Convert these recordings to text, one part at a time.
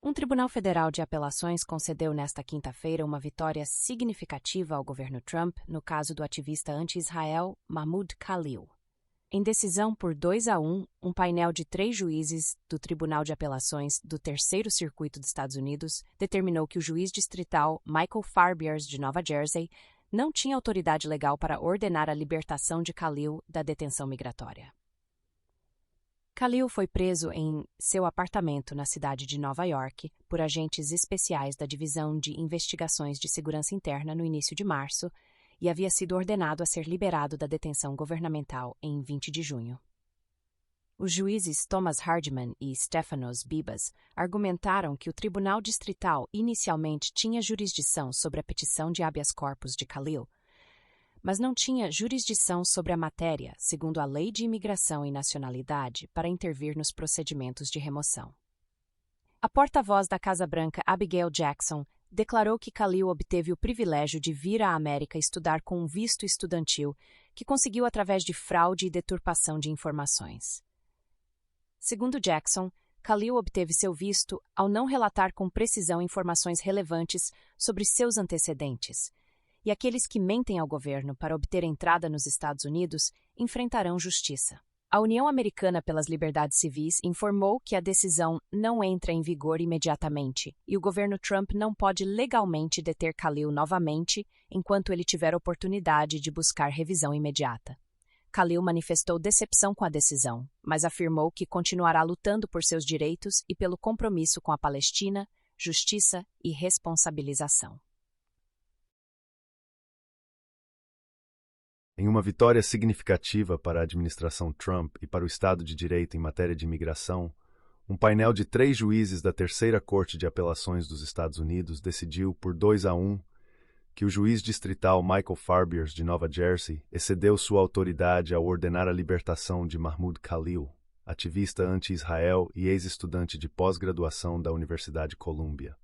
Um tribunal federal de apelações concedeu nesta quinta-feira uma vitória significativa ao governo Trump no caso do ativista anti-Israel Mahmoud Khalil. Em decisão por 2-1, um painel de 3 juízes do Tribunal de Apelações do Terceiro Circuito dos Estados Unidos determinou que o juiz distrital Michael Farbiers, de Nova Jersey, não tinha autoridade legal para ordenar a libertação de Khalil da detenção migratória. Khalil foi preso em seu apartamento na cidade de Nova York por agentes especiais da Divisão de Investigações de Segurança Interna no início de março e havia sido ordenado a ser liberado da detenção governamental em 20 de junho. Os juízes Thomas Hardman e Stephanos Bibas argumentaram que o Tribunal Distrital inicialmente tinha jurisdição sobre a petição de habeas corpus de Khalil, mas não tinha jurisdição sobre a matéria, segundo a Lei de Imigração e Nacionalidade, para intervir nos procedimentos de remoção. A porta-voz da Casa Branca, Abigail Jackson, declarou que Khalil obteve o privilégio de vir à América estudar com um visto estudantil que conseguiu através de fraude e deturpação de informações. Segundo Jackson, Khalil obteve seu visto ao não relatar com precisão informações relevantes sobre seus antecedentes, e aqueles que mentem ao governo para obter entrada nos Estados Unidos enfrentarão justiça. A União Americana pelas Liberdades Civis informou que a decisão não entra em vigor imediatamente e o governo Trump não pode legalmente deter Khalil novamente enquanto ele tiver oportunidade de buscar revisão imediata. Khalil manifestou decepção com a decisão, mas afirmou que continuará lutando por seus direitos e pelo compromisso com a Palestina, justiça e responsabilização. Em uma vitória significativa para a administração Trump e para o Estado de Direito em matéria de imigração, um painel de 3 juízes da Terceira Corte de Apelações dos Estados Unidos decidiu por 2-1 que o juiz distrital Michael Farbiers, de Nova Jersey, excedeu sua autoridade ao ordenar a libertação de Mahmoud Khalil, ativista anti-Israel e ex-estudante de pós-graduação da Universidade Columbia.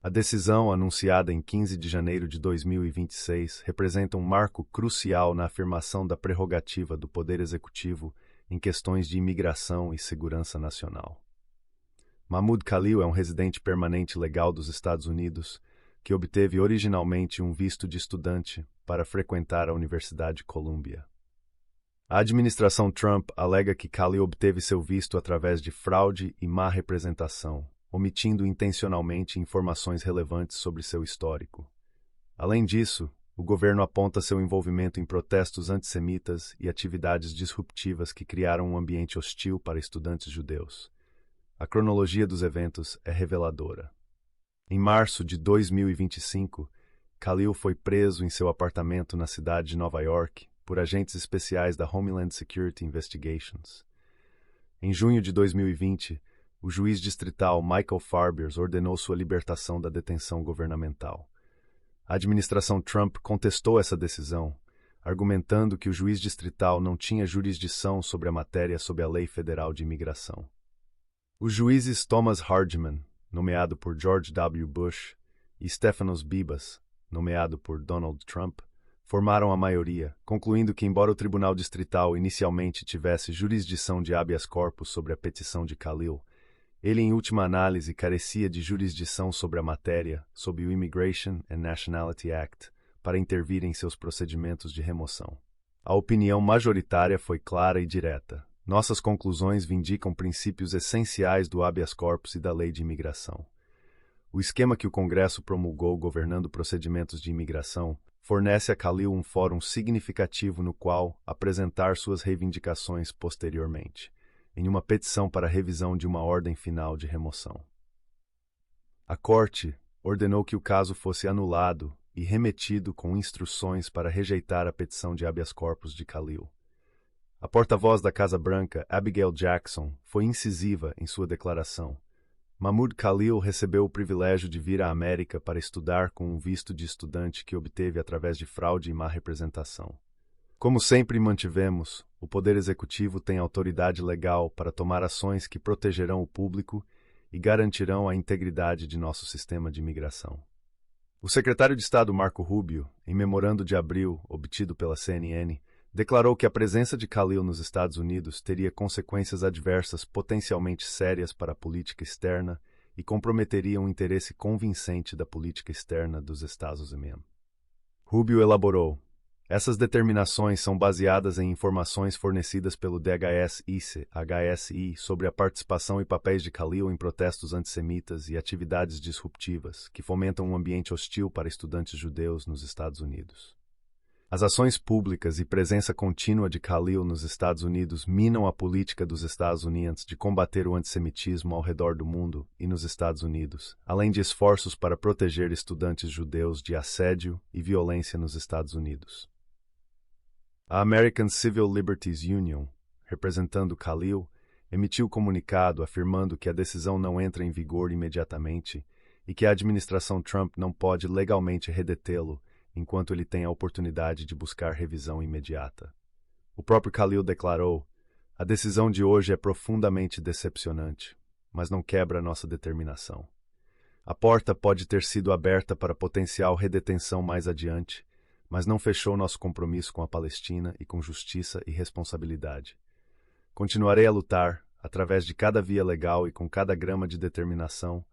A decisão, anunciada em 15 de janeiro de 2026, representa um marco crucial na afirmação da prerrogativa do Poder Executivo em questões de imigração e segurança nacional. Mahmoud Khalil é um residente permanente legal dos Estados Unidos que obteve originalmente um visto de estudante para frequentar a Universidade Columbia. A administração Trump alega que Khalil obteve seu visto através de fraude e má representação, omitindo intencionalmente informações relevantes sobre seu histórico. Além disso, o governo aponta seu envolvimento em protestos antissemitas e atividades disruptivas que criaram um ambiente hostil para estudantes judeus. A cronologia dos eventos é reveladora. Em março de 2025, Khalil foi preso em seu apartamento na cidade de Nova York por agentes especiais da Homeland Security Investigations. Em junho de 2020, o juiz distrital Michael Farbiers ordenou sua libertação da detenção governamental. A administração Trump contestou essa decisão, argumentando que o juiz distrital não tinha jurisdição sobre a matéria sob a Lei Federal de Imigração. Os juízes Thomas Hardman, nomeado por George W. Bush, e Stephanos Bibas, nomeado por Donald Trump, formaram a maioria, concluindo que, embora o Tribunal Distrital inicialmente tivesse jurisdição de habeas corpus sobre a petição de Khalil, ele, em última análise, carecia de jurisdição sobre a matéria, sob o Immigration and Nationality Act, para intervir em seus procedimentos de remoção. A opinião majoritária foi clara e direta. Nossas conclusões vindicam princípios essenciais do habeas corpus e da lei de imigração. O esquema que o Congresso promulgou governando procedimentos de imigração fornece a Khalil um fórum significativo no qual apresentar suas reivindicações posteriormente, em uma petição para revisão de uma ordem final de remoção. A Corte ordenou que o caso fosse anulado e remetido com instruções para rejeitar a petição de habeas corpus de Khalil. A porta-voz da Casa Branca, Abigail Jackson, foi incisiva em sua declaração. Mahmoud Khalil recebeu o privilégio de vir à América para estudar com um visto de estudante que obteve através de fraude e má representação. Como sempre mantivemos, o Poder Executivo tem autoridade legal para tomar ações que protegerão o público e garantirão a integridade de nosso sistema de imigração. O secretário de Estado Marco Rubio, em memorando de abril obtido pela CNN, declarou que a presença de Khalil nos Estados Unidos teria consequências adversas potencialmente sérias para a política externa e comprometeriam o interesse convincente da política externa dos Estados Unidos. Rubio elaborou: essas determinações são baseadas em informações fornecidas pelo DHS-HSI sobre a participação e papéis de Khalil em protestos antissemitas e atividades disruptivas que fomentam um ambiente hostil para estudantes judeus nos Estados Unidos. As ações públicas e presença contínua de Khalil nos Estados Unidos minam a política dos Estados Unidos de combater o antissemitismo ao redor do mundo e nos Estados Unidos, além de esforços para proteger estudantes judeus de assédio e violência nos Estados Unidos. A American Civil Liberties Union, representando Khalil, emitiu comunicado afirmando que a decisão não entra em vigor imediatamente e que a administração Trump não pode legalmente redetê-lo enquanto ele tem a oportunidade de buscar revisão imediata. O próprio Khalil declarou: a decisão de hoje é profundamente decepcionante, mas não quebra nossa determinação. A porta pode ter sido aberta para potencial redetenção mais adiante, mas não fechou nosso compromisso com a Palestina e com justiça e responsabilidade. Continuarei a lutar, através de cada via legal e com cada grama de determinação,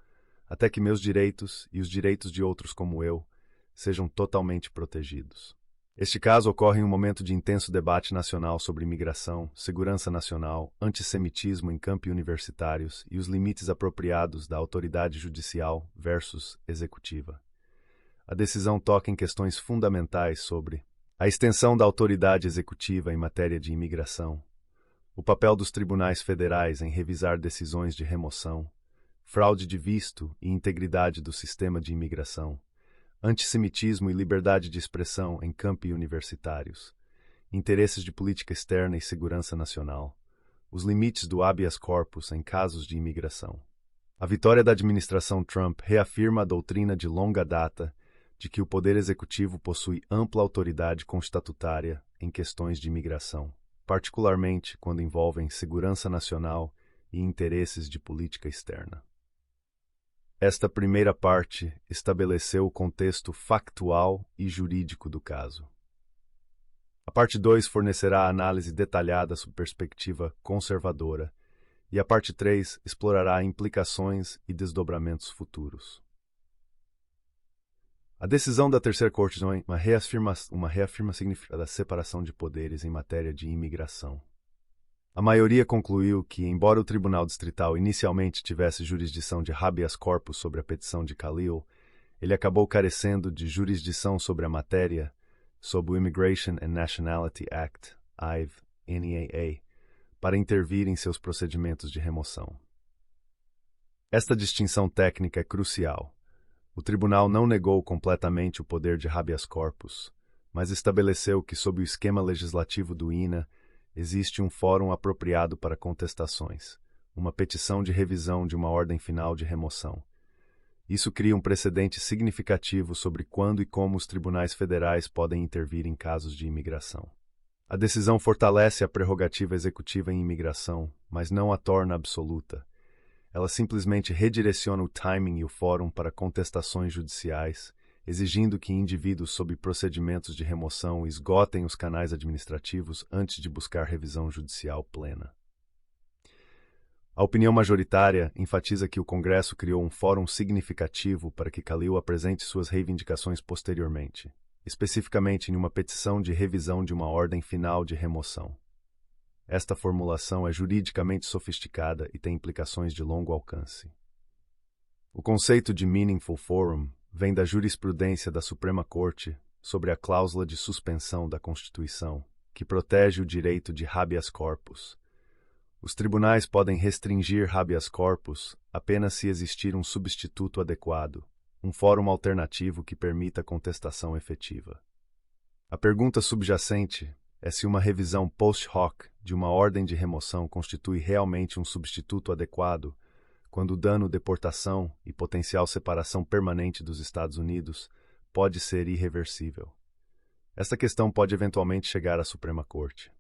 até que meus direitos e os direitos de outros como eu sejam totalmente protegidos. Este caso ocorre em um momento de intenso debate nacional sobre imigração, segurança nacional, antissemitismo em campi universitários e os limites apropriados da autoridade judicial versus executiva. A decisão toca em questões fundamentais sobre a extensão da autoridade executiva em matéria de imigração, o papel dos tribunais federais em revisar decisões de remoção, fraude de visto e integridade do sistema de imigração, antissemitismo e liberdade de expressão em campi universitários, interesses de política externa e segurança nacional, os limites do habeas corpus em casos de imigração. A vitória da administração Trump reafirma a doutrina de longa data de que o Poder Executivo possui ampla autoridade constatutária em questões de imigração, particularmente quando envolvem segurança nacional e interesses de política externa. Esta primeira parte estabeleceu o contexto factual e jurídico do caso. A parte 2 fornecerá a análise detalhada sob perspectiva conservadora, e a parte 3 explorará implicações e desdobramentos futuros. A decisão da Terceira Corte é uma reafirma significativa da separação de poderes em matéria de imigração. A maioria concluiu que, embora o Tribunal Distrital inicialmente tivesse jurisdição de habeas corpus sobre a petição de Khalil, ele acabou carecendo de jurisdição sobre a matéria sob o Immigration and Nationality Act, IVNAA, para intervir em seus procedimentos de remoção. Esta distinção técnica é crucial. O tribunal não negou completamente o poder de habeas corpus, mas estabeleceu que, sob o esquema legislativo do INA, existe um fórum apropriado para contestações, uma petição de revisão de uma ordem final de remoção. Isso cria um precedente significativo sobre quando e como os tribunais federais podem intervir em casos de imigração. A decisão fortalece a prerrogativa executiva em imigração, mas não a torna absoluta. Ela simplesmente redireciona o timing e o fórum para contestações judiciais, exigindo que indivíduos sob procedimentos de remoção esgotem os canais administrativos antes de buscar revisão judicial plena. A opinião majoritária enfatiza que o Congresso criou um fórum significativo para que Khalil apresente suas reivindicações posteriormente, especificamente em uma petição de revisão de uma ordem final de remoção. Esta formulação é juridicamente sofisticada e tem implicações de longo alcance. O conceito de meaningful forum vem da jurisprudência da Suprema Corte sobre a cláusula de suspensão da Constituição, que protege o direito de habeas corpus. Os tribunais podem restringir habeas corpus apenas se existir um substituto adequado, um fórum alternativo que permita contestação efetiva. A pergunta subjacente é se uma revisão post hoc de uma ordem de remoção constitui realmente um substituto adequado quando o dano deportação e potencial separação permanente dos Estados Unidos pode ser irreversível. Esta questão pode eventualmente chegar à Suprema Corte.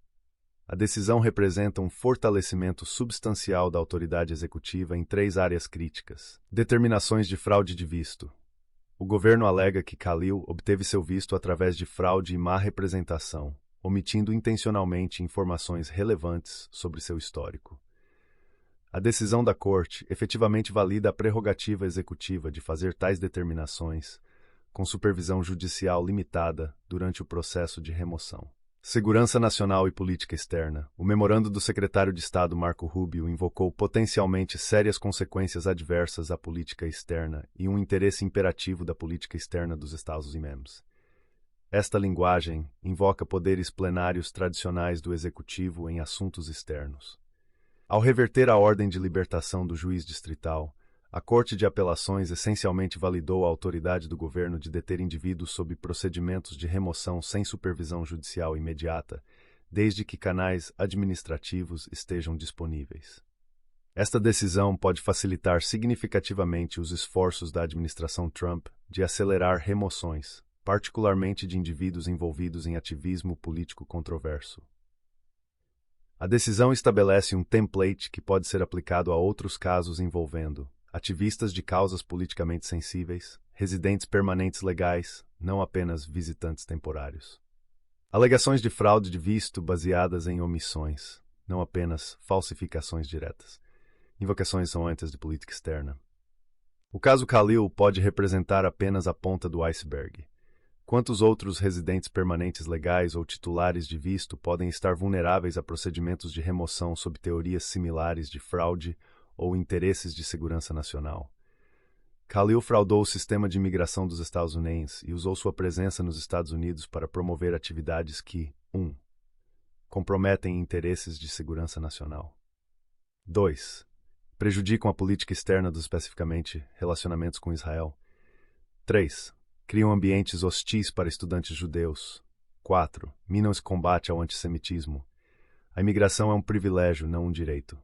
A decisão representa um fortalecimento substancial da autoridade executiva em 3 áreas críticas. Determinações de fraude de visto. O governo alega que Khalil obteve seu visto através de fraude e má representação, omitindo intencionalmente informações relevantes sobre seu histórico. A decisão da Corte efetivamente valida a prerrogativa executiva de fazer tais determinações, com supervisão judicial limitada durante o processo de remoção. Segurança Nacional e Política Externa. O memorando do secretário de Estado Marco Rubio invocou potencialmente sérias consequências adversas à política externa e um interesse imperativo da política externa dos Estados-membros. Esta linguagem invoca poderes plenários tradicionais do Executivo em assuntos externos. Ao reverter a ordem de libertação do juiz distrital, a Corte de Apelações essencialmente validou a autoridade do governo de deter indivíduos sob procedimentos de remoção sem supervisão judicial imediata, desde que canais administrativos estejam disponíveis. Esta decisão pode facilitar significativamente os esforços da administração Trump de acelerar remoções, particularmente de indivíduos envolvidos em ativismo político controverso. A decisão estabelece um template que pode ser aplicado a outros casos envolvendo ativistas de causas politicamente sensíveis, residentes permanentes legais, não apenas visitantes temporários. Alegações de fraude de visto baseadas em omissões, não apenas falsificações diretas. Invocações são antes de política externa. O caso Khalil pode representar apenas a ponta do iceberg. Quantos outros residentes permanentes legais ou titulares de visto podem estar vulneráveis a procedimentos de remoção sob teorias similares de fraude ou interesses de segurança nacional? Khalil fraudou o sistema de imigração dos Estados Unidos e usou sua presença nos Estados Unidos para promover atividades que 1. Comprometem interesses de segurança nacional. 2. Prejudicam a política externa dos especificamente relacionamentos com Israel. 3. Criam ambientes hostis para estudantes judeus. 4. Minam esse combate ao antissemitismo. A imigração é um privilégio, não um direito.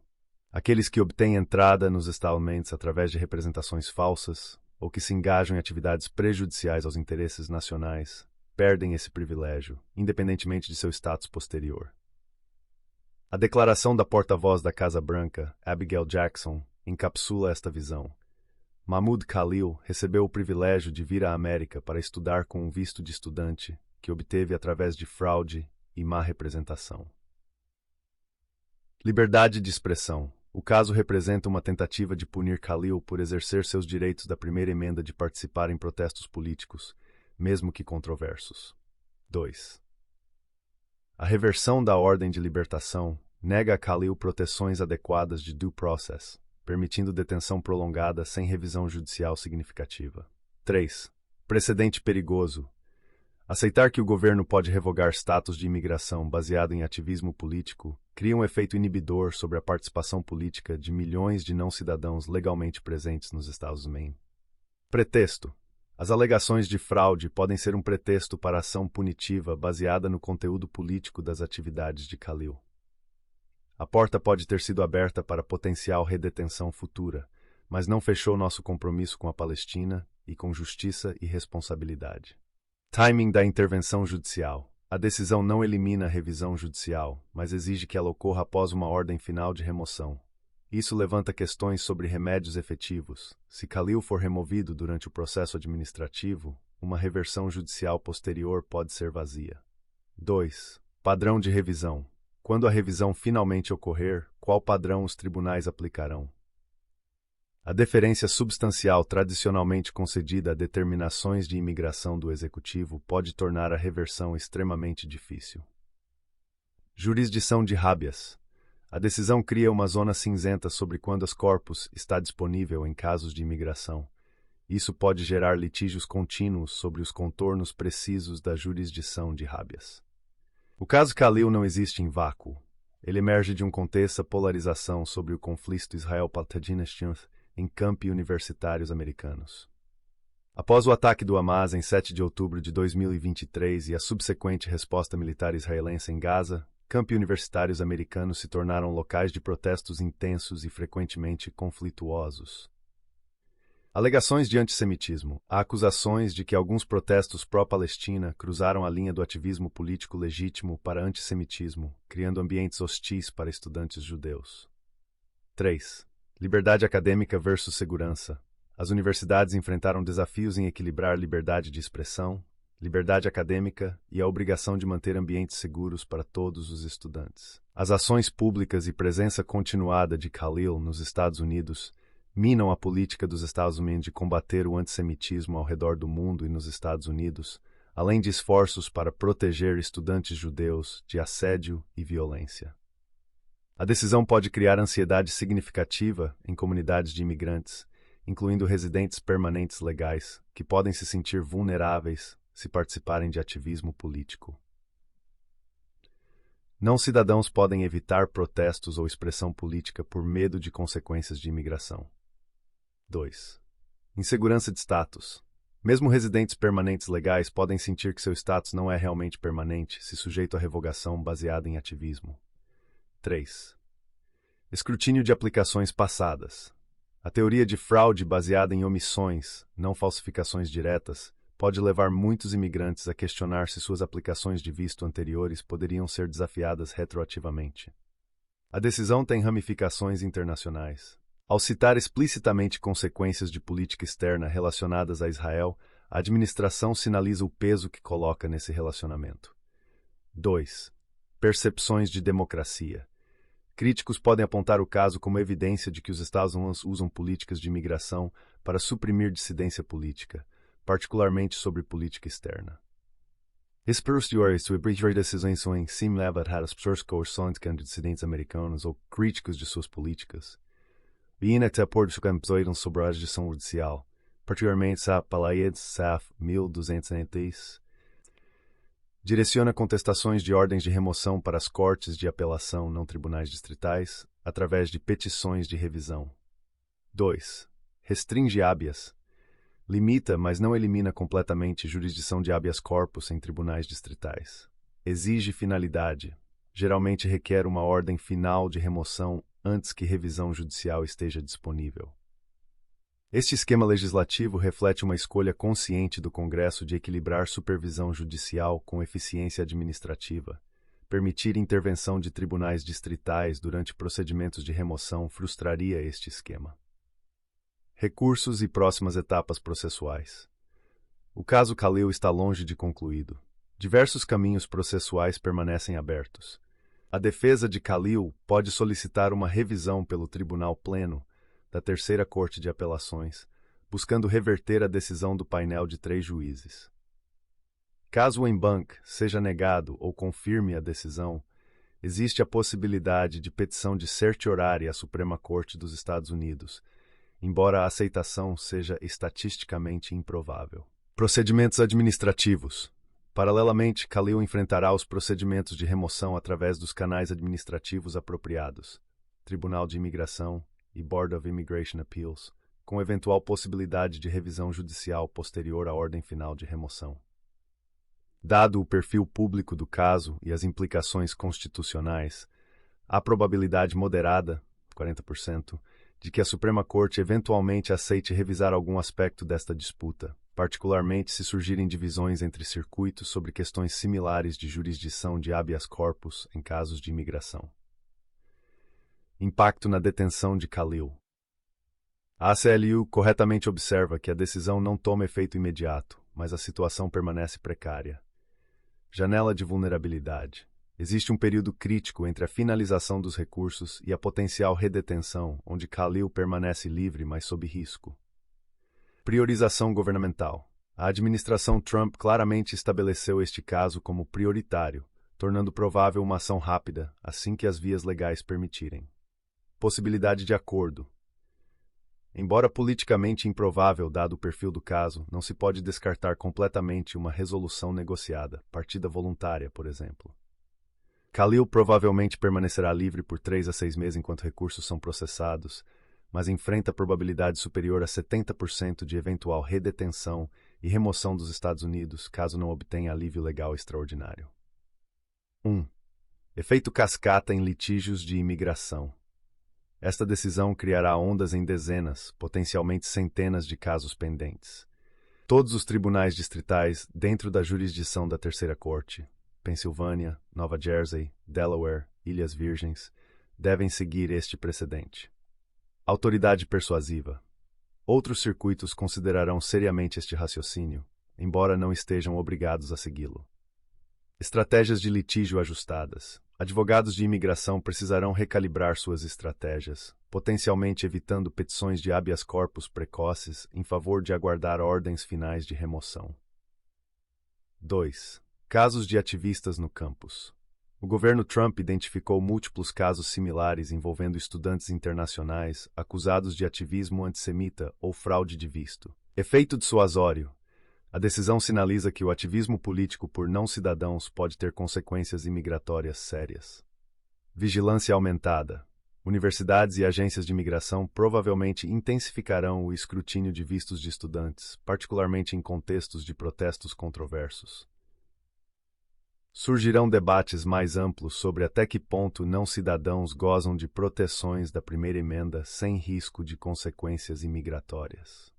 Aqueles que obtêm entrada nos Estados Unidos através de representações falsas ou que se engajam em atividades prejudiciais aos interesses nacionais perdem esse privilégio, independentemente de seu status posterior. A declaração da porta-voz da Casa Branca, Abigail Jackson, encapsula esta visão. Mahmoud Khalil recebeu o privilégio de vir à América para estudar com um visto de estudante que obteve através de fraude e má representação. Liberdade de expressão. O caso representa uma tentativa de punir Khalil por exercer seus direitos da primeira emenda de participar em protestos políticos, mesmo que controversos. 2. A reversão da ordem de libertação nega a Khalil proteções adequadas de due process, permitindo detenção prolongada sem revisão judicial significativa. 3. Precedente perigoso. Aceitar que o governo pode revogar status de imigração baseado em ativismo político cria um efeito inibidor sobre a participação política de milhões de não-cidadãos legalmente presentes nos Estados Unidos. Pretexto. As alegações de fraude podem ser um pretexto para ação punitiva baseada no conteúdo político das atividades de Khalil. A porta pode ter sido aberta para potencial redetenção futura, mas não fechou nosso compromisso com a Palestina e com justiça e responsabilidade. Timing da intervenção judicial. A decisão não elimina a revisão judicial, mas exige que ela ocorra após uma ordem final de remoção. Isso levanta questões sobre remédios efetivos. Se Khalil for removido durante o processo administrativo, uma reversão judicial posterior pode ser vazia. 2. Padrão de revisão. Quando a revisão finalmente ocorrer, qual padrão os tribunais aplicarão? A deferência substancial tradicionalmente concedida a determinações de imigração do Executivo pode tornar a reversão extremamente difícil. Jurisdição de habeas. A decisão cria uma zona cinzenta sobre quando as corpus está disponível em casos de imigração. Isso pode gerar litígios contínuos sobre os contornos precisos da jurisdição de habeas. O caso Khalil não existe em vácuo. Ele emerge de um contexto de polarização sobre o conflito Israel-Palestina em campi universitários americanos. Após o ataque do Hamas em 7 de outubro de 2023 e a subsequente resposta militar israelense em Gaza, campi universitários americanos se tornaram locais de protestos intensos e frequentemente conflituosos. Alegações de antissemitismo. Há acusações de que alguns protestos pró-Palestina cruzaram a linha do ativismo político legítimo para antissemitismo, criando ambientes hostis para estudantes judeus. 3. Liberdade acadêmica versus segurança. As universidades enfrentaram desafios em equilibrar liberdade de expressão, liberdade acadêmica e a obrigação de manter ambientes seguros para todos os estudantes. As ações públicas e presença continuada de Khalil nos Estados Unidos minam a política dos Estados Unidos de combater o antissemitismo ao redor do mundo e nos Estados Unidos, além de esforços para proteger estudantes judeus de assédio e violência. A decisão pode criar ansiedade significativa em comunidades de imigrantes, incluindo residentes permanentes legais, que podem se sentir vulneráveis se participarem de ativismo político. Não cidadãos podem evitar protestos ou expressão política por medo de consequências de imigração. 2. Insegurança de status. Mesmo residentes permanentes legais podem sentir que seu status não é realmente permanente se sujeito à revogação baseada em ativismo. 3. Escrutínio de aplicações passadas. A teoria de fraude baseada em omissões, não falsificações diretas, pode levar muitos imigrantes a questionar se suas aplicações de visto anteriores poderiam ser desafiadas retroativamente. A decisão tem ramificações internacionais. Ao citar explicitamente consequências de política externa relacionadas a Israel, a administração sinaliza o peso que coloca nesse relacionamento. 2. Percepções de democracia. Críticos podem apontar o caso como evidência de que os Estados Unidos usam políticas de imigração para suprimir dissidência política, particularmente sobre política externa. Esse posterior sobre decisões em sim leva a as pessoas coerções contra dissidentes americanos ou críticos de suas políticas. E até por episódios sobre a legislação judicial, particularmente a Palaed SAF 1210, direciona contestações de ordens de remoção para as cortes de apelação não tribunais distritais, através de petições de revisão. 2. Restringe habeas. Limita, mas não elimina completamente jurisdição de habeas corpus em tribunais distritais. Exige finalidade. Geralmente requer uma ordem final de remoção antes que revisão judicial esteja disponível. Este esquema legislativo reflete uma escolha consciente do Congresso de equilibrar supervisão judicial com eficiência administrativa. Permitir intervenção de tribunais distritais durante procedimentos de remoção frustraria este esquema. Recursos e próximas etapas processuais. O caso Khalil está longe de concluído. Diversos caminhos processuais permanecem abertos. A defesa de Khalil pode solicitar uma revisão pelo Tribunal Pleno da Terceira Corte de Apelações, buscando reverter a decisão do painel de 3 juízes. Caso o en banc seja negado ou confirme a decisão, existe a possibilidade de petição de certiorari à Suprema Corte dos Estados Unidos, embora a aceitação seja estatisticamente improvável. Procedimentos administrativos. Paralelamente, Khalil enfrentará os procedimentos de remoção através dos canais administrativos apropriados, Tribunal de Imigração e Board of Immigration Appeals, com eventual possibilidade de revisão judicial posterior à ordem final de remoção. Dado o perfil público do caso e as implicações constitucionais, há probabilidade moderada, 40%, de que a Suprema Corte eventualmente aceite revisar algum aspecto desta disputa, particularmente se surgirem divisões entre circuitos sobre questões similares de jurisdição de habeas corpus em casos de imigração. Impacto na detenção de Khalil. A ACLU corretamente observa que a decisão não toma efeito imediato, mas a situação permanece precária. Janela de vulnerabilidade. Existe um período crítico entre a finalização dos recursos e a potencial redetenção, onde Khalil permanece livre, mas sob risco. Priorização governamental. A administração Trump claramente estabeleceu este caso como prioritário, tornando provável uma ação rápida assim que as vias legais permitirem. Possibilidade de acordo. Embora politicamente improvável dado o perfil do caso, não se pode descartar completamente uma resolução negociada, partida voluntária, por exemplo. Khalil provavelmente permanecerá livre por 3 a 6 meses enquanto recursos são processados, mas enfrenta probabilidade superior a 70% de eventual redetenção e remoção dos Estados Unidos caso não obtenha alívio legal extraordinário. 1. Efeito cascata em litígios de imigração. Esta decisão criará ondas em dezenas, potencialmente centenas de casos pendentes. Todos os tribunais distritais dentro da jurisdição da Terceira Corte, Pensilvânia, Nova Jersey, Delaware, Ilhas Virgens, devem seguir este precedente. Autoridade persuasiva. Outros circuitos considerarão seriamente este raciocínio, embora não estejam obrigados a segui-lo. Estratégias de litígio ajustadas. Advogados de imigração precisarão recalibrar suas estratégias, potencialmente evitando petições de habeas corpus precoces em favor de aguardar ordens finais de remoção. 2. Casos de ativistas no campus. O governo Trump identificou múltiplos casos similares envolvendo estudantes internacionais acusados de ativismo antissemita ou fraude de visto. Efeito dissuasório. A decisão sinaliza que o ativismo político por não-cidadãos pode ter consequências imigratórias sérias. Vigilância aumentada. Universidades e agências de imigração provavelmente intensificarão o escrutínio de vistos de estudantes, particularmente em contextos de protestos controversos. Surgirão debates mais amplos sobre até que ponto não-cidadãos gozam de proteções da primeira emenda sem risco de consequências imigratórias.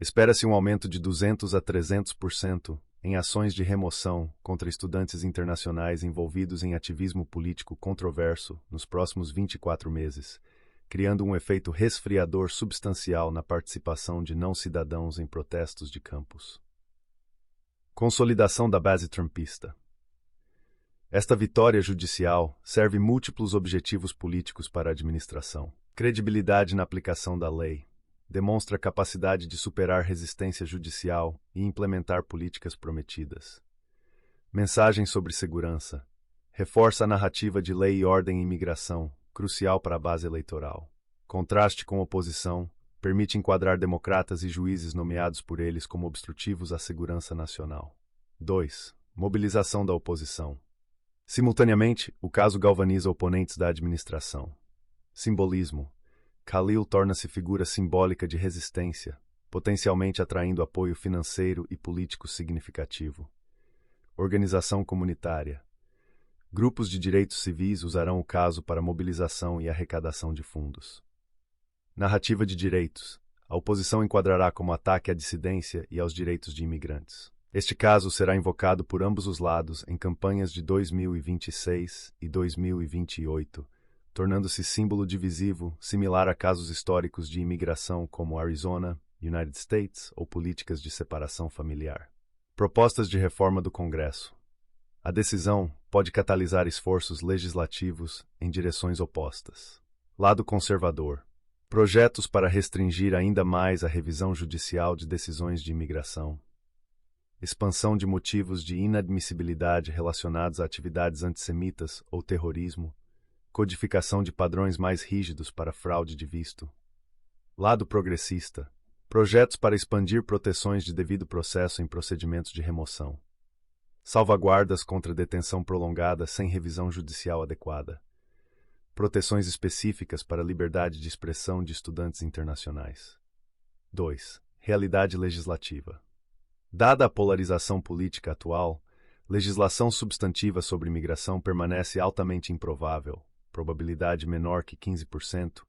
Espera-se um aumento de 200% a 300% em ações de remoção contra estudantes internacionais envolvidos em ativismo político controverso nos próximos 24 meses, criando um efeito resfriador substancial na participação de não-cidadãos em protestos de campus. Consolidação da base trumpista. Esta vitória judicial serve múltiplos objetivos políticos para a administração. Credibilidade na aplicação da lei. Demonstra capacidade de superar resistência judicial e implementar políticas prometidas. Mensagem sobre segurança. Reforça a narrativa de lei e ordem em imigração, crucial para a base eleitoral. Contraste com oposição. Permite enquadrar democratas e juízes nomeados por eles como obstrutivos à segurança nacional. 2. Mobilização da oposição. Simultaneamente, o caso galvaniza oponentes da administração. Simbolismo. Khalil torna-se figura simbólica de resistência, potencialmente atraindo apoio financeiro e político significativo. Organização comunitária. Grupos de direitos civis usarão o caso para mobilização e arrecadação de fundos. Narrativa de direitos. A oposição enquadrará como ataque à dissidência e aos direitos de imigrantes. Este caso será invocado por ambos os lados em campanhas de 2026 e 2028, tornando-se símbolo divisivo similar a casos históricos de imigração como Arizona, United States ou políticas de separação familiar. Propostas de reforma do Congresso. A decisão pode catalisar esforços legislativos em direções opostas. Lado conservador. Projetos para restringir ainda mais a revisão judicial de decisões de imigração. Expansão de motivos de inadmissibilidade relacionados a atividades antissemitas ou terrorismo. Codificação de padrões mais rígidos para fraude de visto. Lado progressista. Projetos para expandir proteções de devido processo em procedimentos de remoção. Salvaguardas contra detenção prolongada sem revisão judicial adequada. Proteções específicas para a liberdade de expressão de estudantes internacionais. 2. Realidade legislativa. Dada a polarização política atual, legislação substantiva sobre imigração permanece altamente improvável, probabilidade menor que 15%,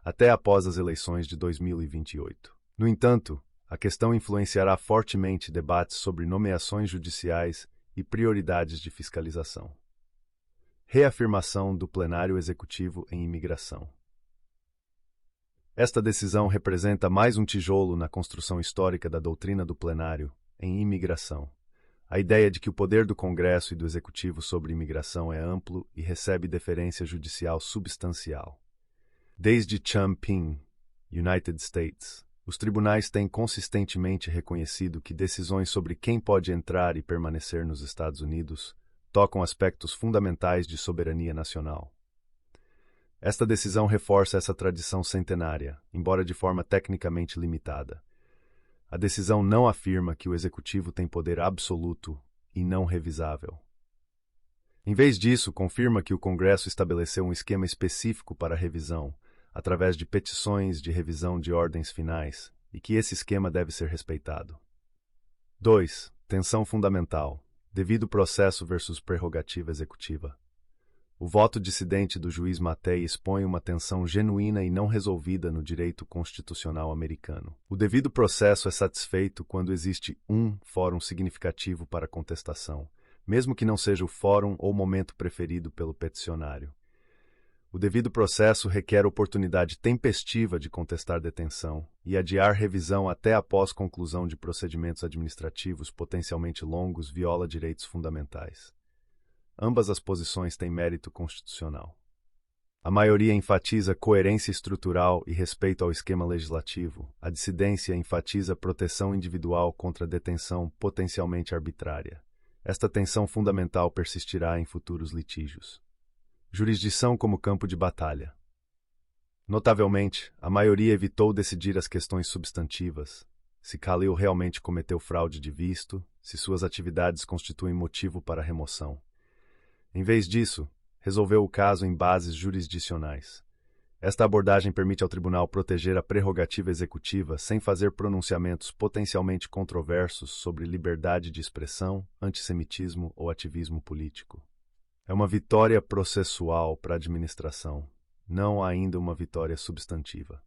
até após as eleições de 2028. No entanto, a questão influenciará fortemente debates sobre nomeações judiciais e prioridades de fiscalização. Reafirmação do plenário executivo em imigração. Esta decisão representa mais um tijolo na construção histórica da doutrina do plenário em imigração. A ideia de que o poder do Congresso e do Executivo sobre imigração é amplo e recebe deferência judicial substancial. Desde Champaign, United States, os tribunais têm consistentemente reconhecido que decisões sobre quem pode entrar e permanecer nos Estados Unidos tocam aspectos fundamentais de soberania nacional. Esta decisão reforça essa tradição centenária, embora de forma tecnicamente limitada. A decisão não afirma que o Executivo tem poder absoluto e não revisável. Em vez disso, confirma que o Congresso estabeleceu um esquema específico para a revisão, através de petições de revisão de ordens finais, e que esse esquema deve ser respeitado. 2. Tensão fundamental. Devido processo versus prerrogativa executiva. O voto dissidente do juiz Matei expõe uma tensão genuína e não resolvida no direito constitucional americano. O devido processo é satisfeito quando existe um fórum significativo para contestação, mesmo que não seja o fórum ou momento preferido pelo peticionário. O devido processo requer oportunidade tempestiva de contestar detenção e adiar revisão até após conclusão de procedimentos administrativos potencialmente longos viola direitos fundamentais. Ambas as posições têm mérito constitucional. A maioria enfatiza coerência estrutural e respeito ao esquema legislativo. A dissidência enfatiza proteção individual contra detenção potencialmente arbitrária. Esta tensão fundamental persistirá em futuros litígios. Jurisdição como campo de batalha. Notavelmente, a maioria evitou decidir as questões substantivas, se Khalil realmente cometeu fraude de visto, se suas atividades constituem motivo para remoção. Em vez disso, resolveu o caso em bases jurisdicionais. Esta abordagem permite ao tribunal proteger a prerrogativa executiva sem fazer pronunciamentos potencialmente controversos sobre liberdade de expressão, antissemitismo ou ativismo político. É uma vitória processual para a administração, não ainda uma vitória substantiva.